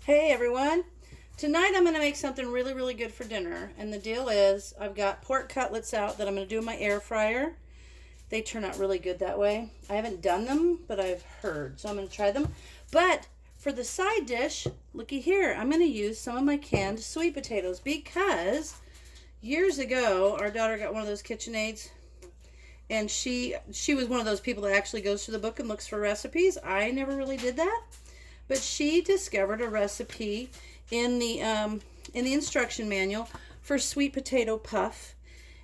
Hey everyone! Tonight I'm going to make something really, really good for dinner. And the deal is I've got pork cutlets out that I'm going to do in my air fryer. They turn out really good that way. I haven't done them, but I've heard. So I'm going to try them. But for the side dish, looky here, I'm going to use some of my canned sweet potatoes because years ago our daughter got one of those KitchenAids. And she was one of those people that actually goes to the book and looks for recipes. I never really did that. But she discovered a recipe in the instruction manual for sweet potato puff,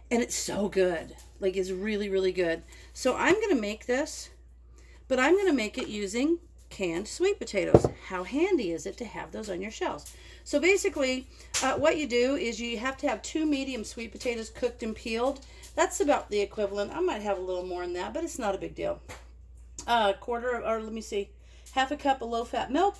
and it's so good. Like, it's really, really good. So I'm going to make this, but I'm going to make it using canned sweet potatoes. How handy is it to have those on your shelves? So basically, what you do is you have to have 2 medium sweet potatoes cooked and peeled. That's about the equivalent. I might have a little more than that, but it's not a big deal. Half a cup of low-fat milk,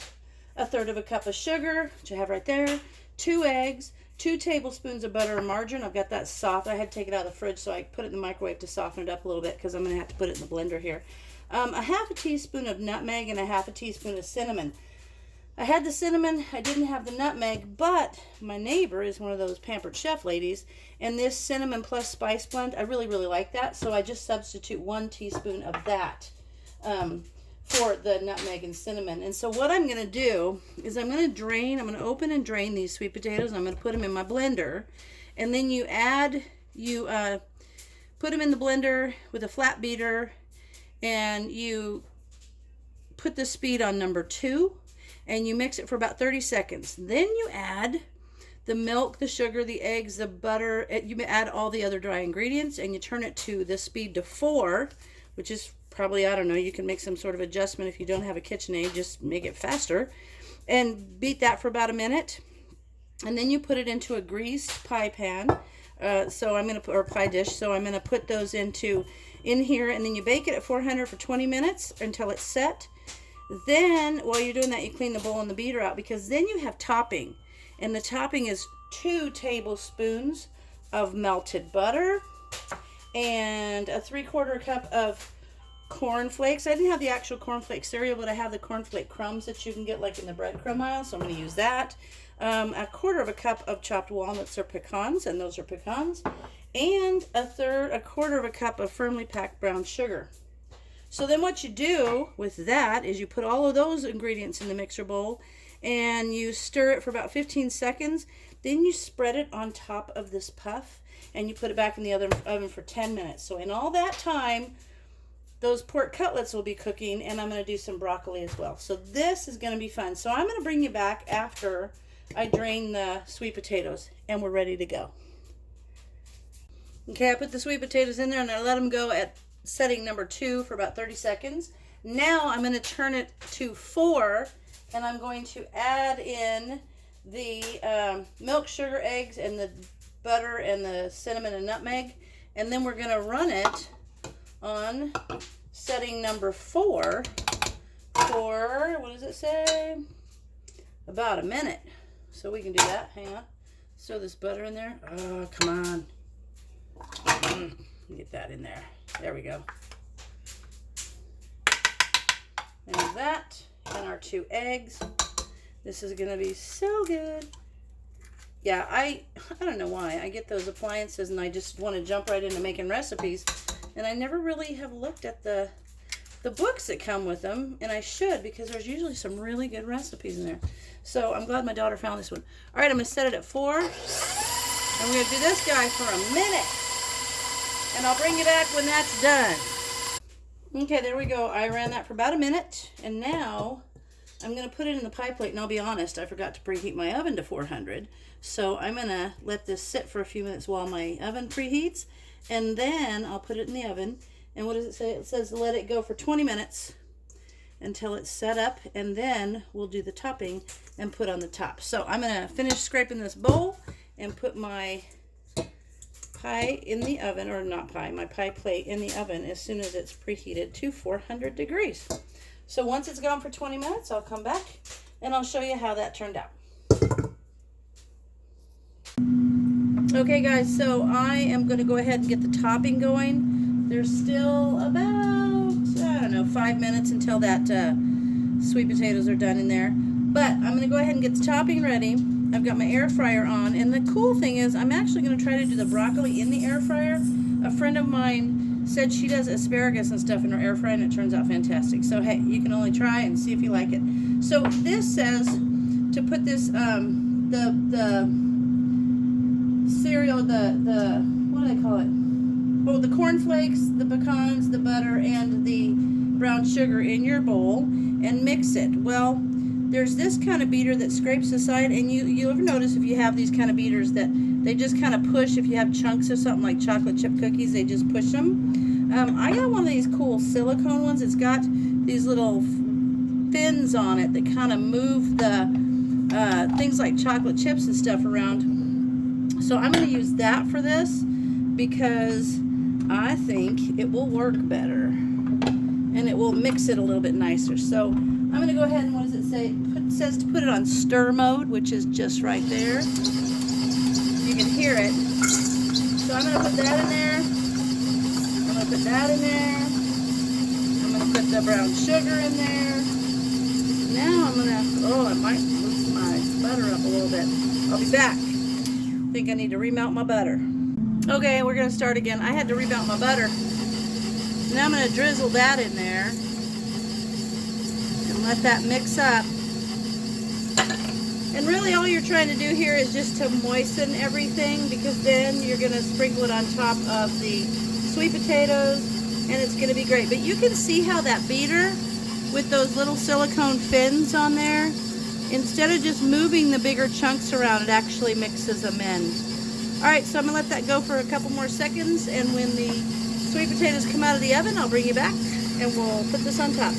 1/3 cup of sugar, which I have right there, 2 eggs, 2 tablespoons of butter or margarine. I've got that soft. I had to take it out of the fridge, so I put it in the microwave to soften it up a little bit because I'm going to have to put it in the blender here. A half a teaspoon of nutmeg and a half a teaspoon of cinnamon. I had the cinnamon, I didn't have the nutmeg, but my neighbor is one of those Pampered Chef ladies, and this cinnamon plus spice blend, I really, really like that, so I just substitute 1 teaspoon of that for the nutmeg and cinnamon. And so what I'm going to do is I'm going to open and drain these sweet potatoes. I'm going to put them in my blender, and then you put them in the blender with a flat beater, and you put the speed on number 2, and you mix it for about 30 seconds. Then you add the milk, the sugar, the eggs, the butter. You add all the other dry ingredients, and you turn it to the speed to 4, which is probably, I don't know, you can make some sort of adjustment if you don't have a KitchenAid, just make it faster. And beat that for about a minute. And then you put it into a greased pie pan. Or pie dish. So I'm going to put those in here, and then you bake it at 400 for 20 minutes until it's set. Then, while you're doing that, you clean the bowl and the beater out, because then you have topping. And the topping is 2 tablespoons of melted butter and a 3/4 cup of corn flakes. I didn't have the actual cornflake cereal, but I have the cornflake crumbs that you can get like in the breadcrumb aisle, so I'm going to use that. 1/4 cup of chopped walnuts or pecans, and those are pecans, and 1/4 cup of firmly packed brown sugar. So then what you do with that is you put all of those ingredients in the mixer bowl, and you stir it for about 15 seconds. Then you spread it on top of this puff, and you put it back in the oven for 10 minutes. So in all that time, those pork cutlets will be cooking, and I'm going to do some broccoli as well. So this is going to be fun. So I'm going to bring you back after I drain the sweet potatoes, and we're ready to go. Okay, I put the sweet potatoes in there, and I let them go at setting number 2 for about 30 seconds. Now I'm going to turn it to 4, and I'm going to add in the milk, sugar, eggs, and the butter and the cinnamon and nutmeg. And then we're going to run it on setting number 4 for, what does it say? About a minute. So we can do that. Hang on. Throw this butter in there. Oh, come on. Get that in there. There we go. And that, and our 2 eggs. This is going to be so good. Yeah, I don't know why. I get those appliances and I just want to jump right into making recipes. And I never really have looked at the books that come with them. And I should, because there's usually some really good recipes in there. So I'm glad my daughter found this one. All right, I'm going to set it at 4. And we're going to do this guy for a minute. And I'll bring you back when that's done. Okay, there we go. I ran that for about a minute. And now I'm going to put it in the pie plate. And I'll be honest, I forgot to preheat my oven to 400. So I'm going to let this sit for a few minutes while my oven preheats. And then I'll put it in the oven. And what does it say? It says let it go for 20 minutes until it's set up. And then we'll do the topping and put on the top. So I'm going to finish scraping this bowl and put my pie in the oven, or not pie, my pie plate in the oven as soon as it's preheated to 400 degrees. So once it's gone for 20 minutes, I'll come back and I'll show you how that turned out. Okay guys, so I am going to go ahead and get the topping going. There's still about, I don't know, 5 minutes until that sweet potatoes are done in there. But I'm going to go ahead and and get the topping ready. I've got my air fryer on, and the cool thing is I'm actually going to try to do the broccoli in the air fryer. A friend of mine said she does asparagus and stuff in her air fryer, and it turns out fantastic. So hey, you can only try and see if you like it. So this says to put this the cereal, the what do they call it? Oh, the cornflakes, the pecans, the butter, and the brown sugar in your bowl and mix it. Well, there's this kind of beater that scrapes the side, and you ever notice if you have these kind of beaters that they just kind of push. If you have chunks of something like chocolate chip cookies, they just push them. I got one of these cool silicone ones. It's got these little fins on it that kind of move the things like chocolate chips and stuff around. So I'm going to use that for this because I think it will work better and it will mix it a little bit nicer. So I'm going to go ahead and, what does it say? It says to put it on stir mode, which is just right there. You can hear it. So I'm going to put that in there. I'm going to put that in there. I'm going to put the brown sugar in there. Now I'm going to, I might loosen my butter up a little bit. I'll be back. I think I need to remelt my butter. Okay, we're going to start again. I had to remelt my butter. Now I'm going to drizzle that in there and let that mix up. And really all you're trying to do here is just to moisten everything, because then you're going to sprinkle it on top of the sweet potatoes and it's going to be great. But you can see how that beater with those little silicone fins on there, instead of just moving the bigger chunks around, it actually mixes them in. Alright, so I'm going to let that go for a couple more seconds, and when the sweet potatoes come out of the oven, I'll bring you back and we'll put this on top.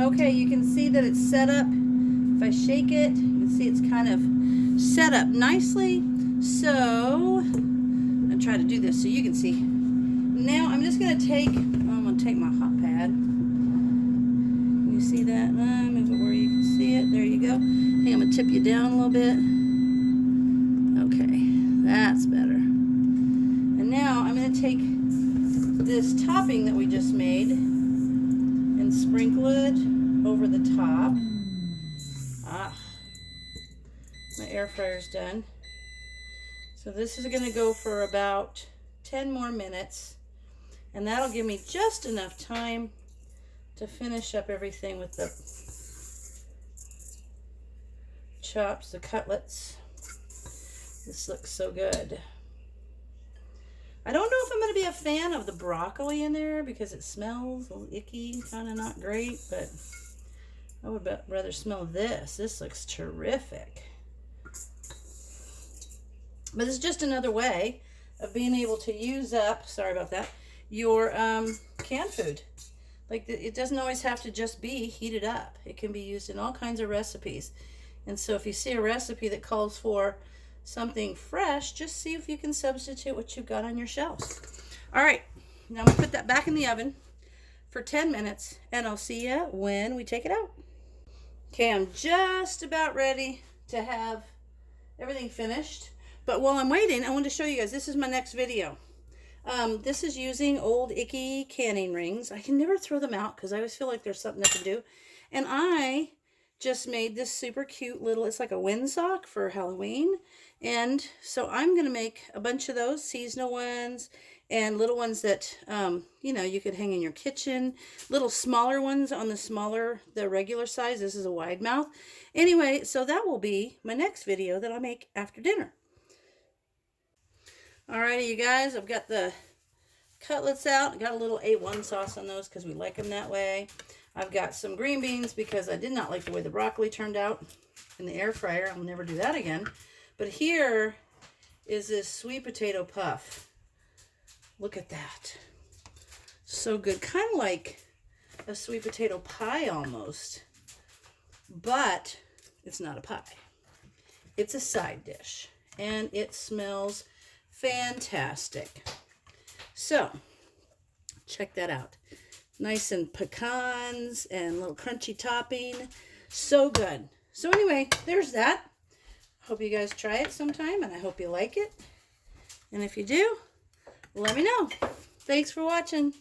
Okay, you can see that it's set up. If I shake it, you can see it's kind of set up nicely. So, I'm going to try to do this so you can see. Now, I'm just going to take, I'm going to take my hot pad. Can you see that? Move it where you can see it. There you go. Hey, I'm going to tip you down a little bit. Okay, that's better. And now I'm going to take this topping that we just made and sprinkle it over the top. My air fryer's done. So this is going to go for about 10 more minutes, and that'll give me just enough time to finish up everything with the chops, the cutlets. This looks so good. I don't know if I'm going to be a fan of the broccoli in there because it smells a little icky, kind of not great, but I would rather smell this. This looks terrific. But it's just another way of being able to use up, sorry about that, your canned food. Like, it doesn't always have to just be heated up. It can be used in all kinds of recipes. And so if you see a recipe that calls for something fresh, just see if you can substitute what you've got on your shelves. All right, now I'm going to put that back in the oven for 10 minutes, and I'll see you when we take it out. Okay, I'm just about ready to have everything finished. But while I'm waiting, I want to show you guys, this is my next video. This is using old icky canning rings. I can never throw them out because I always feel like there's something I can do. And I just made this super cute little, it's like a windsock for Halloween. And so I'm going to make a bunch of those, seasonal ones and little ones that, you know, you could hang in your kitchen. Little smaller ones on the regular size. This is a wide mouth. Anyway, so that will be my next video that I'll make after dinner. Alrighty, you guys, I've got the cutlets out. I got a little A1 sauce on those because we like them that way. I've got some green beans because I did not like the way the broccoli turned out in the air fryer. I'll never do that again. But here is this sweet potato puff. Look at that. So good. Kind of like a sweet potato pie almost. But it's not a pie. It's a side dish. And it smells fantastic. So, check that out. Nice and pecans and little crunchy topping. So good. So anyway, there's that. Hope you guys try it sometime, and I hope you like it. And if you do, let me know. Thanks for watching.